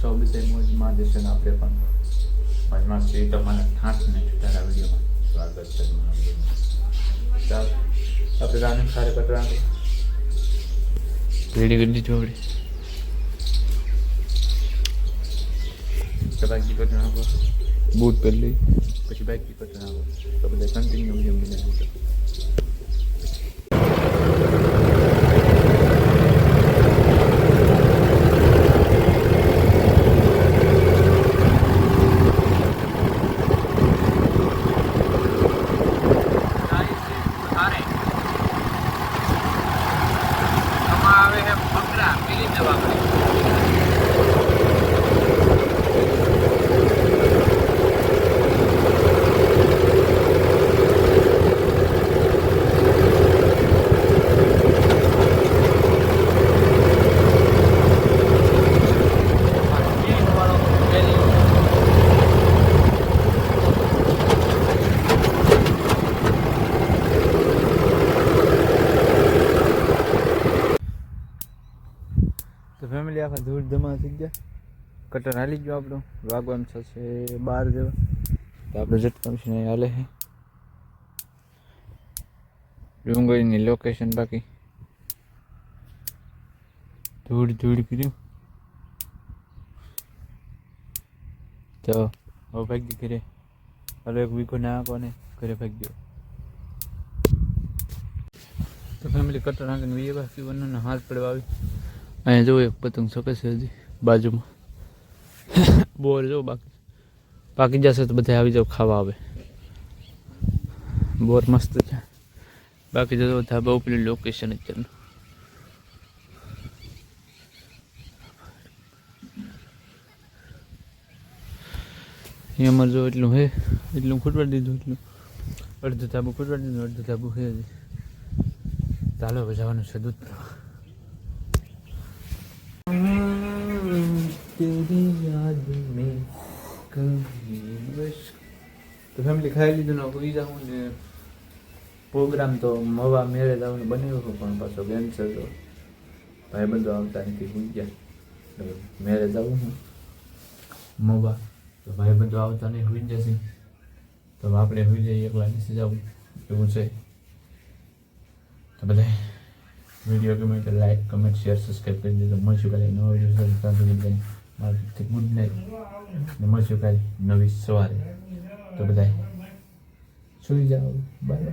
સૌ બધા મોજમાં જશે ને આપણે પણ મોજમાં છીએ. તો મને ઠાંસ નહીં તારા વિડીયોમાં સ્વાગત છે મારા વિડીયોમાં. ચાલ આપણે ગાને સારે કટરા રેડી કરી દીધું આપણે તો બાકી કટરા નાખો બૂટ કરી લઈ પછી બાકી કટરા નાખો તો બધા કન્ટિન્યુ વિડીયો બનાવી. તો ફેમિલી આખા ધૂળ ધમા થઈ ગયા. કટર હાલી ગયો આપણો વાગવાનું થશે 12 જેવા. તો આપણે ઝટકામ છે હાલે છે ડુંગળીની લોકેશન. બાકી ધૂળ કર્યું તો હવે ભાગી ઘરે. હાલો એક વીઘો ના આપો ને ઘરે ભાગી ગયો. તો ફેમિલી કટર આગળ વીએ બાકી વનનો હાથ પડવા આવી. અહીંયા જો એક પતંગ શકે છે હજી બાજુમાં. બોર જો બાકી જશે તો બધા આવી જાવ ખાવા આવે. બોર મસ્ત છે. બાકી જો ધાબા ઉપરની લોકેશન અત્યારનું. અહીંયા અમારે જો એટલું હે એટલું ખૂટવા દીધું. એટલું અડધું ધાબું ખૂટવા દીધું અડધું ધાબું હે હજી. ચાલો હવે જવાનું છે દૂધ. तेरी याद में कभी बस. તો ફેમિલી ખાઈ લીધું ને હોઈ જાઉં ને. પ્રોગ્રામ તો મવા મેળે જવાનું બન્યું હતું પણ પાછો કેન્સલ તો ભાઈબંધો આવતા નથી હોઈ ગયા. મેળે જવું હું મવા તો ભાઈબંધો આવતા નહીં હોઈ જશે તો આપણે હોઈ જઈએ એકલા નીચે જવું એવું છે. તો બધા વિડીયો ગમે તો લાઈક કમેન્ટ શેર સબસ્ક્રાઈબ કરી દેજો. મળશું કાલે નવા વિડીયો સાથે. મારી ગુડ નાઇટ ને મળશું કાલે નવી સવારે. તો બધા સુઈ જાઓ. બાય.